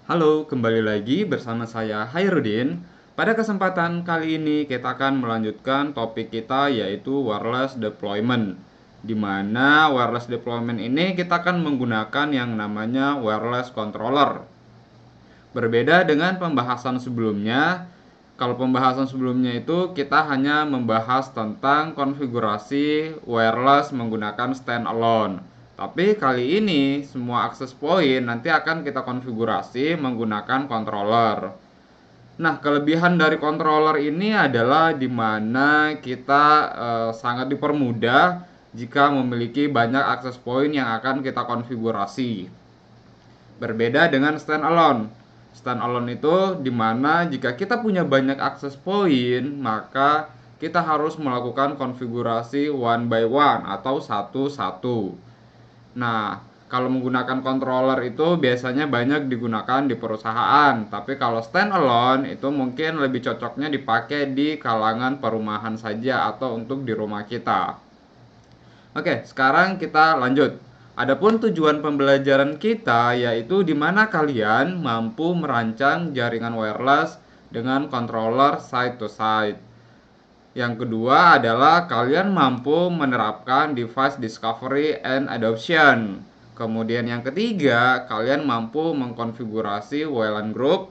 Halo, kembali lagi bersama saya Hairudin. Pada kesempatan kali ini kita akan melanjutkan topik kita yaitu wireless deployment. Di mana wireless deployment ini kita akan menggunakan yang namanya wireless controller. Berbeda dengan pembahasan sebelumnya, kalau pembahasan sebelumnya itu kita hanya membahas tentang konfigurasi wireless menggunakan standalone. Tapi kali ini semua akses point nanti akan kita konfigurasi menggunakan controller. Nah, kelebihan dari controller ini adalah di mana kita sangat dipermudah jika memiliki banyak akses point yang akan kita konfigurasi. Berbeda dengan standalone. Standalone itu dimana jika kita punya banyak akses point, maka kita harus melakukan konfigurasi one by one atau satu-satu. Nah, kalau menggunakan controller itu biasanya banyak digunakan di perusahaan, tapi kalau standalone itu mungkin lebih cocoknya dipakai di kalangan perumahan saja atau untuk di rumah kita. Oke, sekarang kita lanjut. Adapun tujuan pembelajaran kita yaitu di mana kalian mampu merancang jaringan wireless dengan controller side to side. Yang kedua adalah kalian mampu menerapkan device discovery and adoption. Kemudian yang ketiga, kalian mampu mengkonfigurasi WLAN group.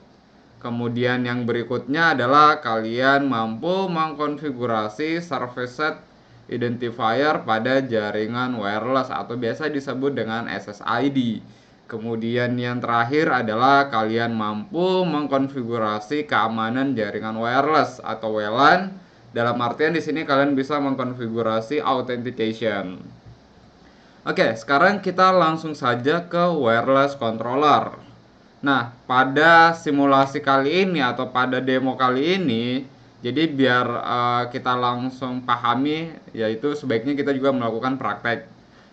Kemudian yang berikutnya adalah kalian mampu mengkonfigurasi service set identifier pada jaringan wireless atau biasa disebut dengan SSID. Kemudian yang terakhir adalah kalian mampu mengkonfigurasi keamanan jaringan wireless atau WLAN. Dalam artian di sini kalian bisa mengkonfigurasi authentication. Oke, sekarang kita langsung saja ke wireless controller. Nah, pada simulasi kali ini atau pada demo kali ini, jadi biar kita langsung pahami, yaitu sebaiknya kita juga melakukan praktek.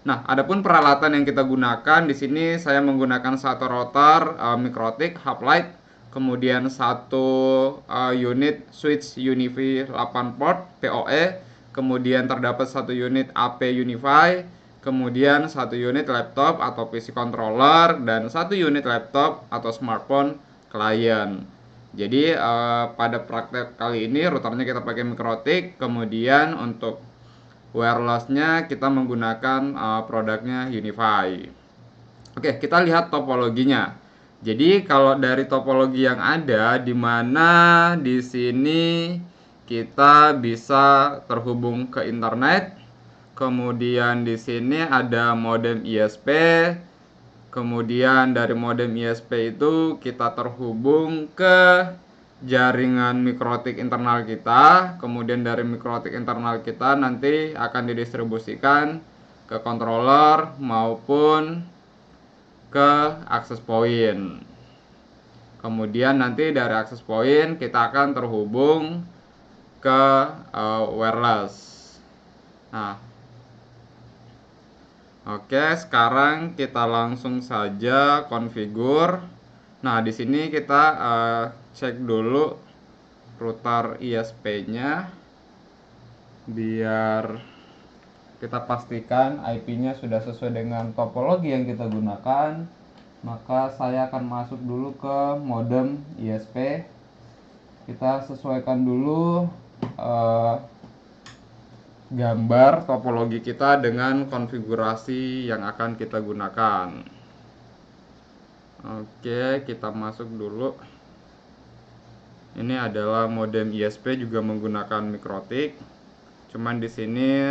Nah, adapun peralatan yang kita gunakan di sini saya menggunakan satu router Mikrotik hub light, kemudian satu unit switch UniFi 8 port PoE, kemudian terdapat satu unit AP UniFi, kemudian satu unit laptop atau PC controller, dan satu unit laptop atau smartphone client. Jadi pada praktek kali ini routernya kita pakai Mikrotik, kemudian untuk wirelessnya kita menggunakan produknya UniFi. Oke, kita lihat topologinya. Jadi kalau dari topologi yang ada, di mana di sini kita bisa terhubung ke internet. Kemudian di sini ada modem ISP. Kemudian dari modem ISP itu kita terhubung ke jaringan Mikrotik internal kita. Kemudian dari Mikrotik internal kita nanti akan didistribusikan ke controller maupun ke akses point. Kemudian nanti dari akses point kita akan terhubung ke wireless. Nah, oke, sekarang kita langsung saja konfigur. Nah, di sini kita cek dulu router ISP-nya biar kita pastikan IP-nya sudah sesuai dengan topologi yang kita gunakan. Maka saya akan masuk dulu ke modem ISP. Kita sesuaikan dulu gambar topologi kita dengan konfigurasi yang akan kita gunakan. Oke, kita masuk dulu. Ini adalah modem ISP juga menggunakan Mikrotik. Cuman di sini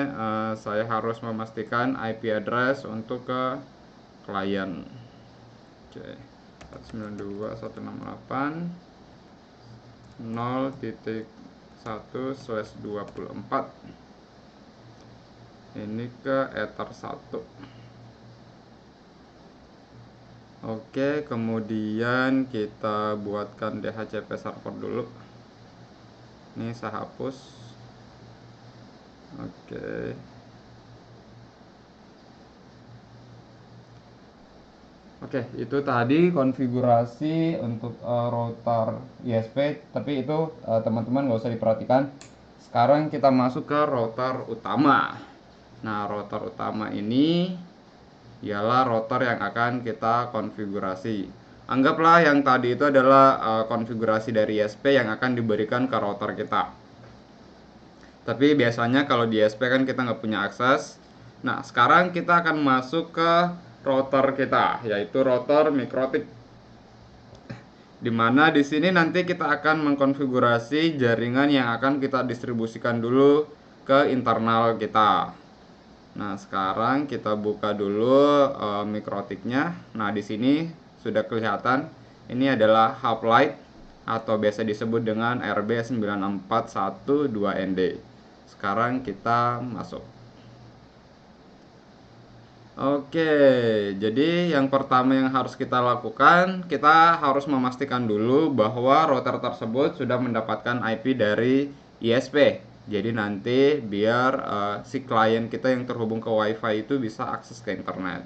saya harus memastikan IP address untuk ke klien. Oke, 192.168 0.1/24. Ini ke Ether 1. Oke, kemudian kita buatkan DHCP server dulu. Ini saya hapus. Oke. Oke, itu tadi konfigurasi untuk router ISP, tapi itu teman-teman nggak usah diperhatikan. Sekarang kita masuk ke router utama. Nah, router utama ini ialah router yang akan kita konfigurasi. Anggaplah yang tadi itu adalah konfigurasi dari ISP yang akan diberikan ke router kita. Tapi biasanya kalau di ISP kan kita nggak punya akses. Nah, sekarang kita akan masuk ke router kita, yaitu router Mikrotik. Dimana di sini nanti kita akan mengkonfigurasi jaringan yang akan kita distribusikan dulu ke internal kita. Nah, sekarang kita buka dulu Mikrotiknya. Nah, di sini sudah kelihatan ini adalah hub light atau biasa disebut dengan RB9412ND. Sekarang kita masuk. Oke, jadi yang pertama yang harus kita lakukan, kita harus memastikan dulu bahwa router tersebut sudah mendapatkan IP dari ISP. Jadi nanti biar si klien kita yang terhubung ke WiFi itu bisa akses ke internet.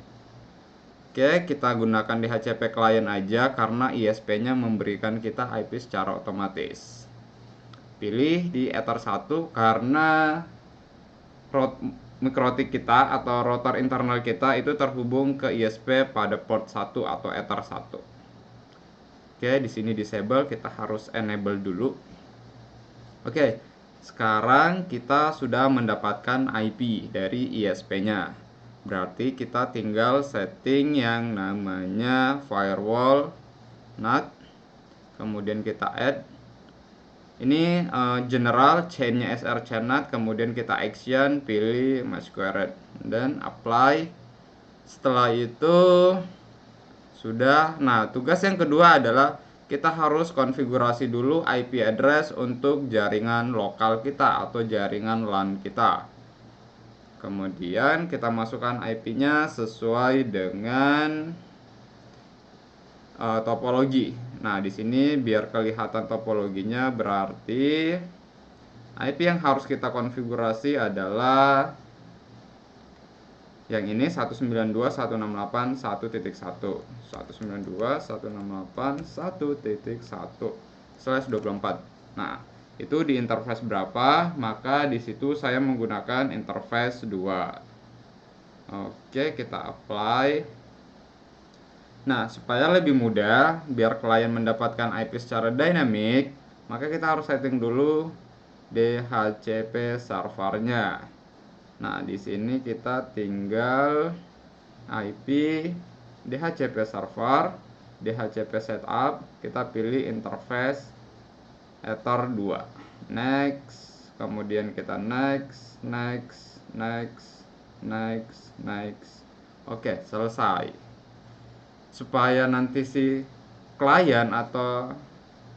Oke, kita gunakan DHCP klien aja karena ISP-nya memberikan kita IP secara otomatis. Pilih di Ether 1 karena Mikrotik kita atau router internal kita itu terhubung ke ISP pada port 1 atau Ether 1. Oke, di sini disable, kita harus enable dulu. Oke, sekarang kita sudah mendapatkan IP dari ISP-nya. Berarti kita tinggal setting yang namanya firewall NAT. Kemudian kita add. Ini general chainnya SR channel, kemudian kita action, pilih MySQRed dan apply. Setelah itu sudah. Nah, tugas yang kedua adalah kita harus konfigurasi dulu IP address untuk jaringan lokal kita atau jaringan LAN kita. Kemudian kita masukkan IP-nya sesuai dengan topologi. Nah, di sini biar kelihatan topologinya, berarti IP yang harus kita konfigurasi adalah yang ini 192.168.1.1 192.168.1.1/24. Nah, itu di interface berapa, maka di situ saya menggunakan interface 2. Oke, kita apply. Nah, supaya lebih mudah, biar klien mendapatkan IP secara dynamic, maka kita harus setting dulu DHCP servernya. Nah, di sini kita tinggal IP DHCP server, DHCP setup, kita pilih interface Ether 2. Next, kemudian kita next. Oke, selesai. Supaya nanti si klien atau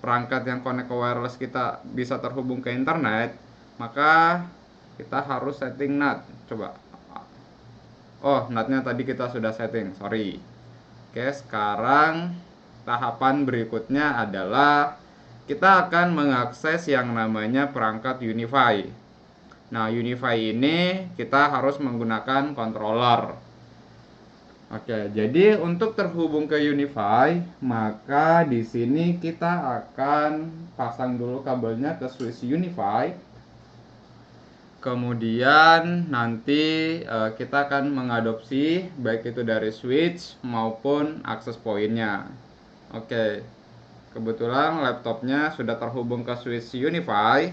perangkat yang connect ke wireless kita bisa terhubung ke internet, maka kita harus setting NAT. Coba. Oh, NAT-nya tadi kita sudah setting, sorry. Oke, sekarang tahapan berikutnya adalah kita akan mengakses yang namanya perangkat UniFi. Nah, UniFi ini kita harus menggunakan controller. Oke, jadi untuk terhubung ke UniFi, maka di sini kita akan pasang dulu kabelnya ke switch UniFi. Kemudian nanti kita akan mengadopsi baik itu dari switch maupun akses pointnya. Oke, kebetulan laptopnya sudah terhubung ke switch UniFi.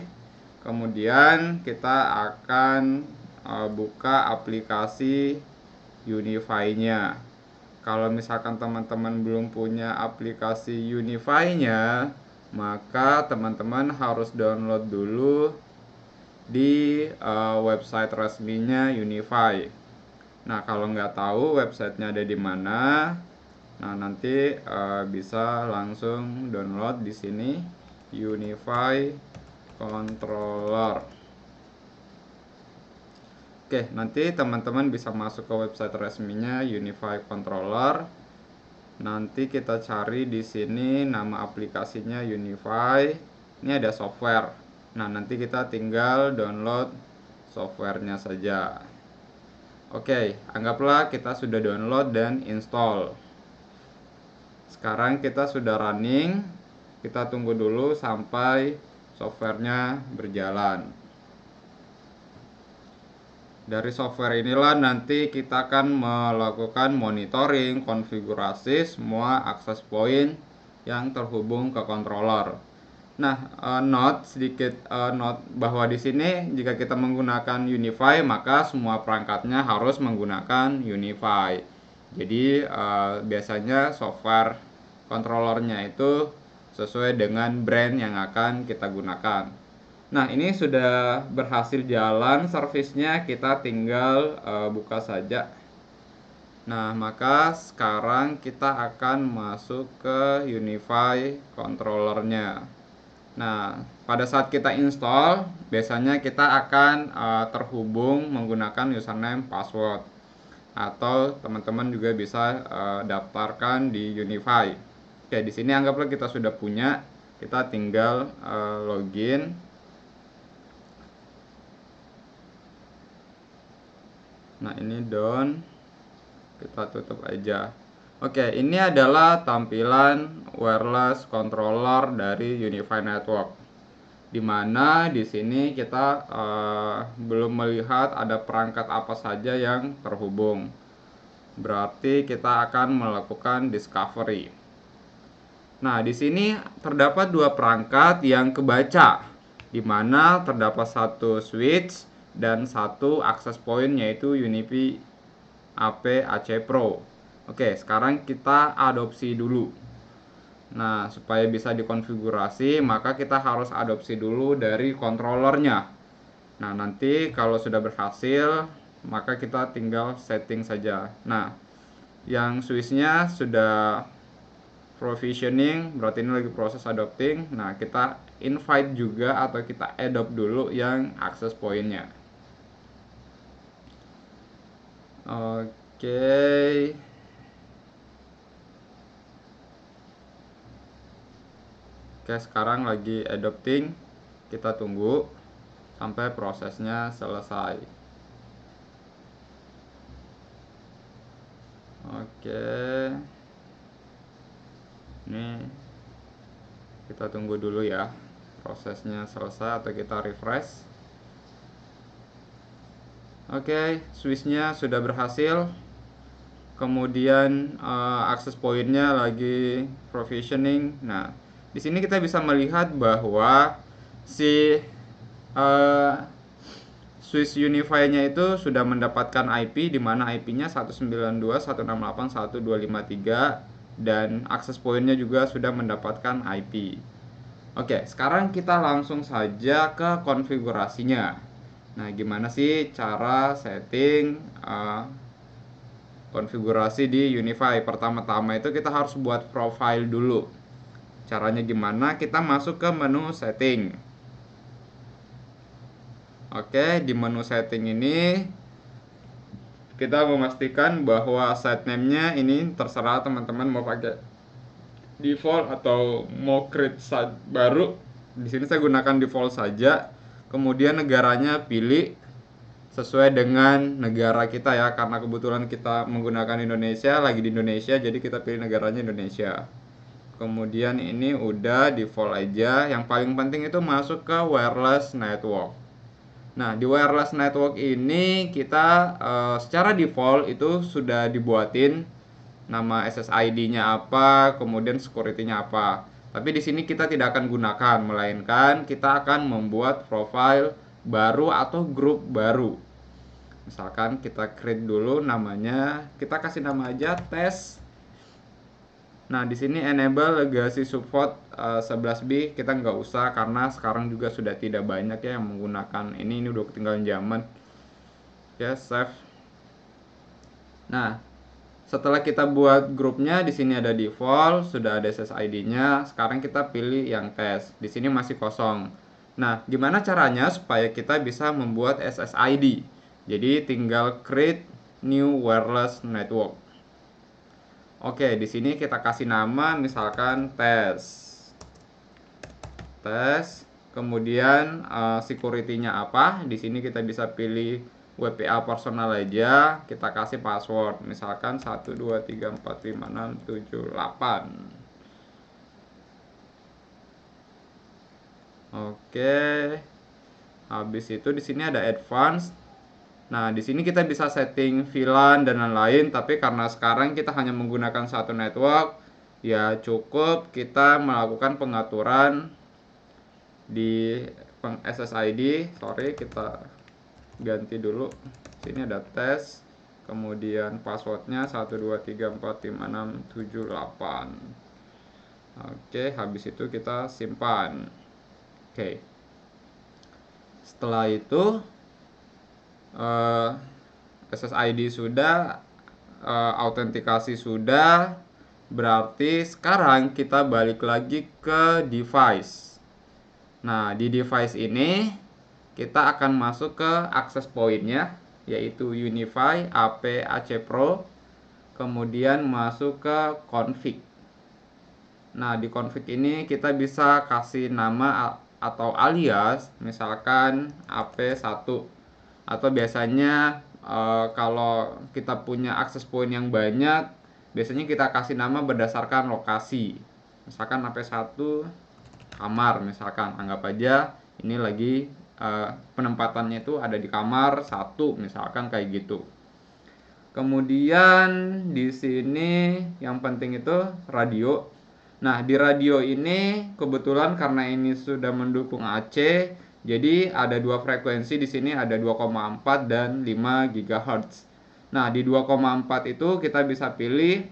Kemudian kita akan buka aplikasi UniFi-nya. Kalau misalkan teman-teman belum punya aplikasi UniFi-nya, maka teman-teman harus download dulu di website resminya UniFi. Nah, kalau nggak tahu websitenya ada di mana, nah nanti bisa langsung download di sini UniFi Controller. Oke, nanti teman-teman bisa masuk ke website resminya UniFi Controller. Nanti kita cari di sini nama aplikasinya UniFi. Ini ada software. Nah, nanti kita tinggal download softwarenya saja. Oke, anggaplah kita sudah download dan install. Sekarang kita sudah running. Kita tunggu dulu sampai softwarenya berjalan. Dari software inilah nanti kita akan melakukan monitoring, konfigurasi semua akses point yang terhubung ke controller. Nah, note bahwa di sini jika kita menggunakan UniFi maka semua perangkatnya harus menggunakan UniFi. Jadi biasanya software controllernya itu sesuai dengan brand yang akan kita gunakan. Nah, ini sudah berhasil jalan servisnya, kita tinggal buka saja. Nah, maka sekarang kita akan masuk ke UniFi controllernya. Nah, pada saat kita install, biasanya kita akan terhubung menggunakan username password. Atau teman-teman juga bisa daftarkan di UniFi. Oke, di sini anggaplah kita sudah punya, kita tinggal login. Nah, ini down, kita tutup aja. Oke, ini adalah tampilan wireless controller dari UniFi Network. Dimana di sini kita belum melihat ada perangkat apa saja yang terhubung. Berarti kita akan melakukan discovery. Nah, di sini terdapat dua perangkat yang kebaca, di mana terdapat satu switch dan satu access point yaitu UniFi AP AC Pro. Oke, sekarang kita adopsi dulu. Nah, supaya bisa dikonfigurasi, maka kita harus adopsi dulu dari controllernya. Nah, nanti kalau sudah berhasil, maka kita tinggal setting saja. Nah, yang switchnya sudah provisioning, berarti ini lagi proses adopting. Nah, kita invite juga atau kita adopt dulu yang access pointnya. Oke. Oke, sekarang lagi adopting. Kita tunggu sampai prosesnya selesai. Oke. Ini kita tunggu dulu ya prosesnya selesai atau kita refresh. Oke, switchnya sudah berhasil. Kemudian akses pointnya lagi provisioning. Nah, di sini kita bisa melihat bahwa si switch UniFi-nya itu sudah mendapatkan IP, di mana IP-nya 192.168.1.253 dan akses pointnya juga sudah mendapatkan IP. Oke, sekarang kita langsung saja ke konfigurasinya. Nah, gimana sih cara setting konfigurasi di UniFi? Pertama-tama itu kita harus buat profile dulu. Caranya gimana? Kita masuk ke menu setting. Oke, di menu setting ini kita memastikan bahwa site name-nya ini terserah teman-teman mau pakai default atau mau create site baru. Di sini saya gunakan default saja. Kemudian negaranya pilih sesuai dengan negara kita ya, karena kebetulan kita menggunakan Indonesia, lagi di Indonesia, jadi kita pilih negaranya Indonesia. Kemudian ini udah default aja. Yang paling penting itu masuk ke wireless network. Nah, di wireless network ini kita secara default itu sudah dibuatin nama SSID-nya apa, kemudian security-nya apa. Tapi di sini kita tidak akan gunakan, melainkan kita akan membuat profile baru atau grup baru. Misalkan kita create dulu namanya, kita kasih nama aja tes. Nah, di sini enable legacy support 11B kita nggak usah karena sekarang juga sudah tidak banyak ya yang menggunakan ini udah ketinggalan zaman. Ya, save. Nah, setelah kita buat grupnya, di sini ada default, sudah ada SSID-nya. Sekarang kita pilih yang tes. Di sini masih kosong. Nah, gimana caranya supaya kita bisa membuat SSID? Jadi tinggal create new wireless network. Oke, di sini kita kasih nama misalkan tes. Tes. Kemudian security-nya apa? Di sini kita bisa pilih WPA personal aja, kita kasih password misalkan 123456778. Oke. Habis itu di sini ada advance. Nah, di sini kita bisa setting VLAN dan lain-lain, tapi karena sekarang kita hanya menggunakan satu network, ya cukup kita melakukan pengaturan di SSID. Sorry, kita ganti dulu. Sini ada tes, kemudian passwordnya 123456778. Oke, habis itu kita simpan. Oke, setelah itu SSID sudah, autentikasi sudah, berarti sekarang kita balik lagi ke device. Nah, di device ini kita akan masuk ke access point-nya, yaitu UniFi AP AC Pro, kemudian masuk ke config. Nah, di config ini kita bisa kasih nama atau alias, misalkan AP1. Atau biasanya kalau kita punya access point yang banyak, biasanya kita kasih nama berdasarkan lokasi. Misalkan AP1 kamar, misalkan anggap aja ini lagi penempatannya itu ada di kamar 1, misalkan kayak gitu. Kemudian di sini yang penting itu radio. Nah, di radio ini kebetulan karena ini sudah mendukung AC, jadi ada dua frekuensi di sini, ada 2,4 dan 5 GHz. Nah, di 2,4 itu kita bisa pilih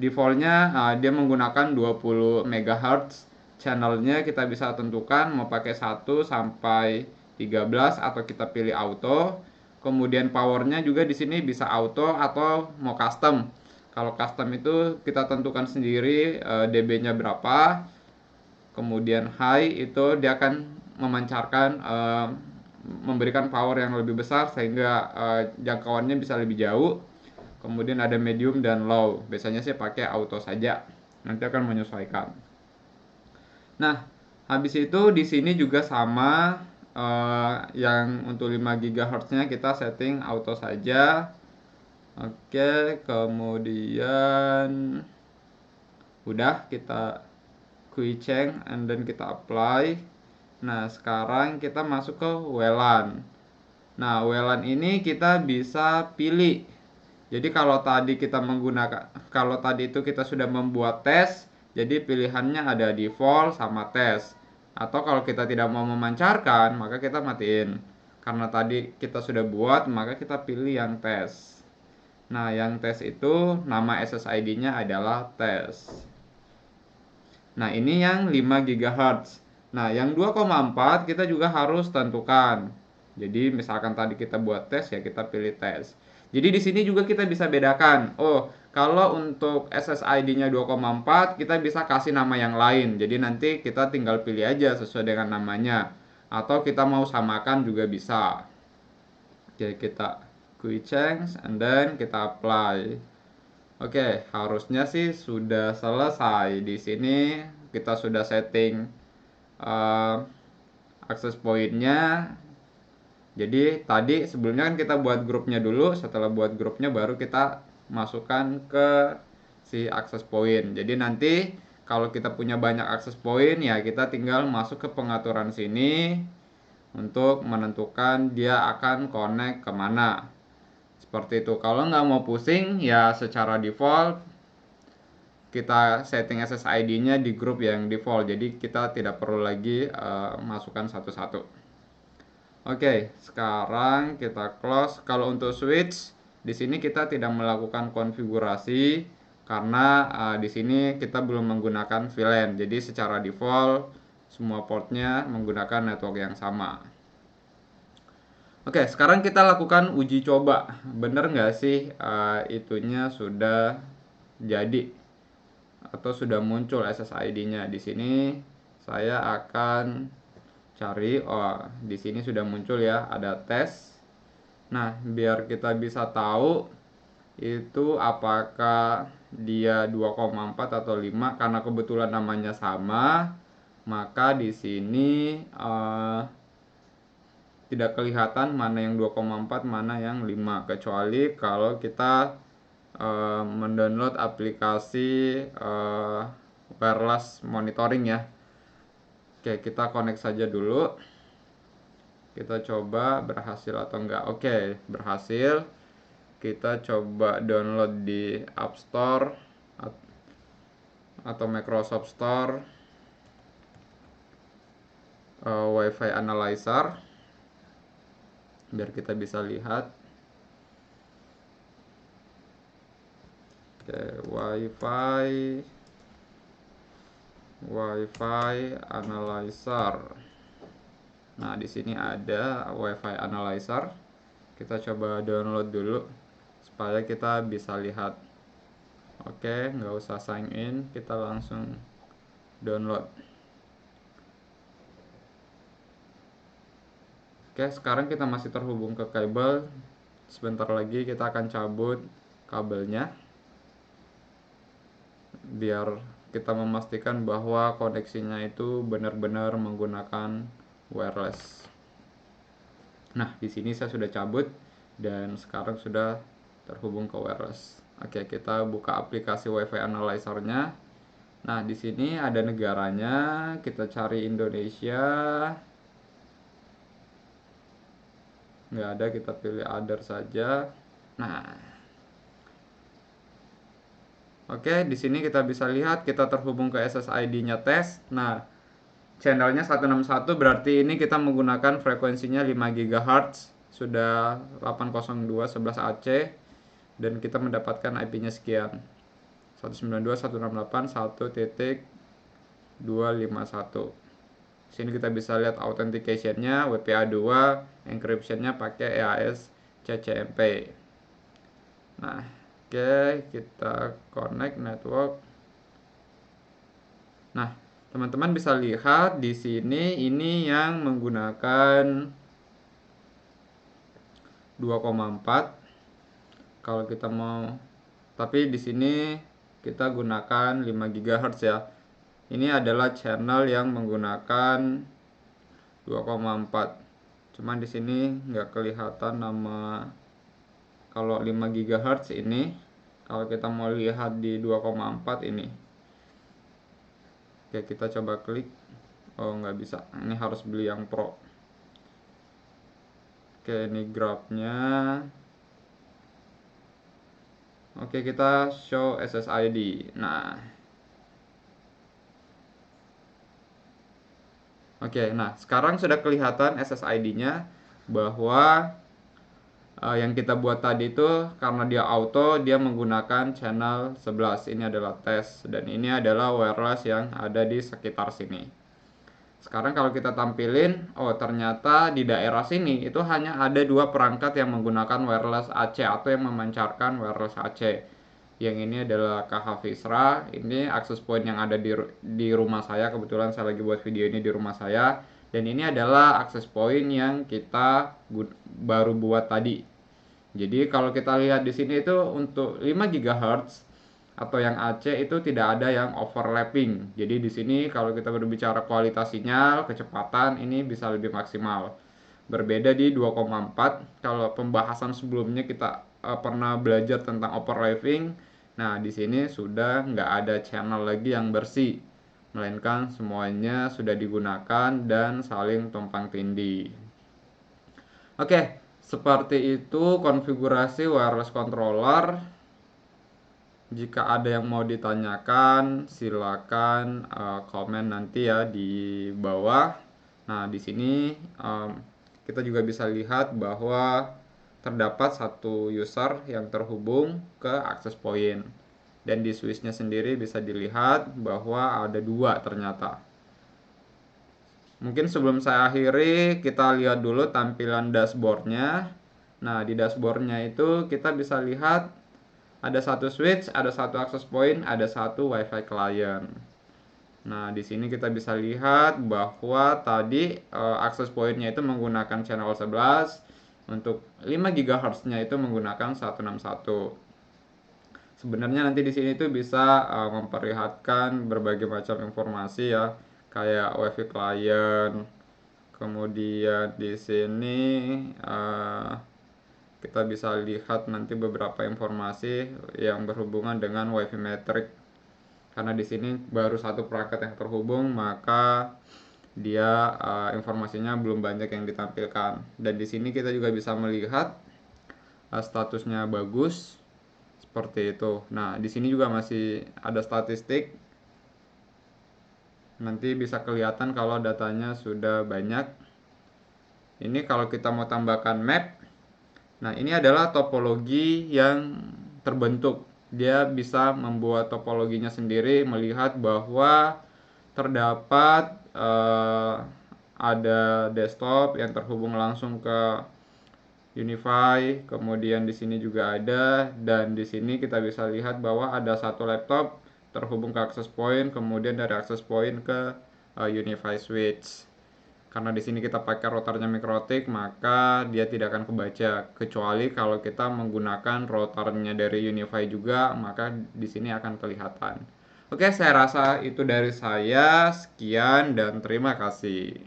defaultnya dia menggunakan 20 MHz. Channelnya kita bisa tentukan mau pakai 1 sampai 13 atau kita pilih auto. Kemudian powernya juga di sini bisa auto atau mau custom. Kalau custom itu kita tentukan sendiri dB-nya berapa. Kemudian high itu dia akan memancarkan memberikan power yang lebih besar sehingga jangkauannya bisa lebih jauh. Kemudian ada medium dan low. Biasanya sih pakai auto saja. Nanti akan menyesuaikan. Nah, habis itu di sini juga sama, yang untuk 5 GHz-nya kita setting auto saja. Oke, kemudian udah kita quick change and then kita apply. Nah, sekarang kita masuk ke WLAN. Nah, WLAN ini kita bisa pilih. Jadi kalau tadi itu kita sudah membuat tes, jadi pilihannya ada default sama tes. Atau kalau kita tidak mau memancarkan, maka kita matiin. Karena tadi kita sudah buat, maka kita pilih yang tes. Nah, yang tes itu nama SSID-nya adalah tes. Nah, ini yang 5 GHz. Nah, yang 2,4 kita juga harus tentukan. Jadi, misalkan tadi kita buat tes, ya kita pilih tes. Jadi, di sini juga kita bisa bedakan. Oh, kalau untuk SSID-nya 2,4, kita bisa kasih nama yang lain. Jadi, nanti kita tinggal pilih aja sesuai dengan namanya. Atau kita mau samakan juga bisa. Oke, kita quick change and then kita apply. Oke, harusnya sih sudah selesai. Di sini kita sudah setting akses point-nya. Jadi tadi sebelumnya kan kita buat grupnya dulu. Setelah buat grupnya baru kita masukkan ke si akses point. Jadi nanti kalau kita punya banyak akses point, ya kita tinggal masuk ke pengaturan sini untuk menentukan dia akan connect kemana. Seperti itu. Kalau nggak mau pusing, ya secara default kita setting SSID-nya di grup yang default. Jadi kita tidak perlu lagi masukkan satu-satu. Oke, sekarang kita close. Kalau untuk switch, di sini kita tidak melakukan konfigurasi karena di sini kita belum menggunakan VLAN. Jadi secara default semua portnya menggunakan network yang sama. Oke, sekarang kita lakukan uji coba. Bener nggak sih itunya sudah jadi atau sudah muncul SSID-nya. Di sini saya akan cari, di sini sudah muncul ya, ada tes. Nah, biar kita bisa tahu itu apakah dia 2,4 atau 5, karena kebetulan namanya sama, maka di sini tidak kelihatan mana yang 2,4 mana yang 5, kecuali kalau kita mendownload aplikasi wireless monitoring ya. Oke, kita connect saja dulu. Kita coba berhasil atau enggak. Oke, berhasil. Kita coba download di App Store atau Microsoft Store, Wi-Fi Analyzer, biar kita bisa lihat. Oke, Wi-Fi Analyzer. Nah, di sini ada Wi-Fi Analyzer. Kita coba download dulu supaya kita bisa lihat. Oke, nggak usah sign in, kita langsung download. Oke, sekarang kita masih terhubung ke kabel. Sebentar lagi kita akan cabut kabelnya biar kita memastikan bahwa koneksinya itu benar-benar menggunakan wireless. Nah, di sini saya sudah cabut dan sekarang sudah terhubung ke wireless. Oke, kita buka aplikasi Wi-Fi Analyzer-nya. Nah, di sini ada negaranya. Kita cari Indonesia. Nggak ada, kita pilih other saja. Nah, oke, di sini kita bisa lihat kita terhubung ke SSID-nya tes. Nah, channelnya 161 berarti ini kita menggunakan frekuensinya 5 GHz, sudah 802.11ac dan kita mendapatkan IP-nya sekian. 192.168.1.251. Sini kita bisa lihat authentication-nya WPA2, encryption-nya pakai EAS CCMP. Nah, oke, kita connect network. Nah, teman-teman bisa lihat di sini ini yang menggunakan 2,4. Kalau kita mau, tapi di sini kita gunakan 5 GHz ya. Ini adalah channel yang menggunakan 2,4. Cuman di sini nggak kelihatan nama. Kalau 5 GHz ini, kalau kita mau lihat di 2,4 ini. Oke, kita coba klik. Oh, nggak bisa. Ini harus beli yang Pro. Oke, ini grabnya. Oke, kita show SSID. Nah, oke, nah sekarang sudah kelihatan SSID-nya bahwa yang kita buat tadi itu karena dia auto, dia menggunakan channel 11. Ini adalah tes dan ini adalah wireless yang ada di sekitar sini. Sekarang kalau kita tampilin, oh ternyata di daerah sini itu hanya ada 2 perangkat yang menggunakan wireless AC atau yang memancarkan wireless AC. Yang ini adalah KH Visra, ini access point yang ada di rumah saya. Kebetulan saya lagi buat video ini di rumah saya. Dan ini adalah access point yang kita baru buat tadi. Jadi kalau kita lihat di sini itu untuk 5 GHz atau yang AC itu tidak ada yang overlapping. Jadi di sini kalau kita berbicara kualitas sinyal, kecepatan ini bisa lebih maksimal. Berbeda di 2,4. Kalau pembahasan sebelumnya kita pernah belajar tentang overlapping. Nah, di sini sudah nggak ada channel lagi yang bersih, melainkan semuanya sudah digunakan dan saling tumpang tindih. Oke, seperti itu konfigurasi wireless controller. Jika ada yang mau ditanyakan, silakan komen nanti ya di bawah. Nah, di sini kita juga bisa lihat bahwa terdapat satu user yang terhubung ke access point. Dan di switch-nya sendiri bisa dilihat bahwa ada 2 ternyata. Mungkin sebelum saya akhiri, kita lihat dulu tampilan dashboard-nya. Nah, di dashboard-nya itu kita bisa lihat ada satu switch, ada satu access point, ada satu WiFi client. Nah, di sini kita bisa lihat bahwa tadi access point-nya itu menggunakan channel 11, untuk 5 GHz-nya itu menggunakan 161. Sebenarnya nanti di sini tuh bisa memperlihatkan berbagai macam informasi ya, kayak WiFi client. Kemudian di sini kita bisa lihat nanti beberapa informasi yang berhubungan dengan WiFi metric. Karena di sini baru satu perangkat yang terhubung, maka dia informasinya belum banyak yang ditampilkan. Dan di sini kita juga bisa melihat statusnya bagus seperti itu. Nah, di sini juga masih ada statistik. Nanti bisa kelihatan kalau datanya sudah banyak. Ini kalau kita mau tambahkan map. Nah, ini adalah topologi yang terbentuk. Dia bisa membuat topologinya sendiri, melihat bahwa terdapat ada desktop yang terhubung langsung ke Unify, kemudian di sini juga ada, dan di sini kita bisa lihat bahwa ada satu laptop terhubung ke access point, kemudian dari access point ke Unify switch. Karena di sini kita pakai rotornya Mikrotik, maka dia tidak akan kebaca, kecuali kalau kita menggunakan rotornya dari Unify juga, maka di sini akan kelihatan. Oke, saya rasa itu dari saya. Sekian dan terima kasih.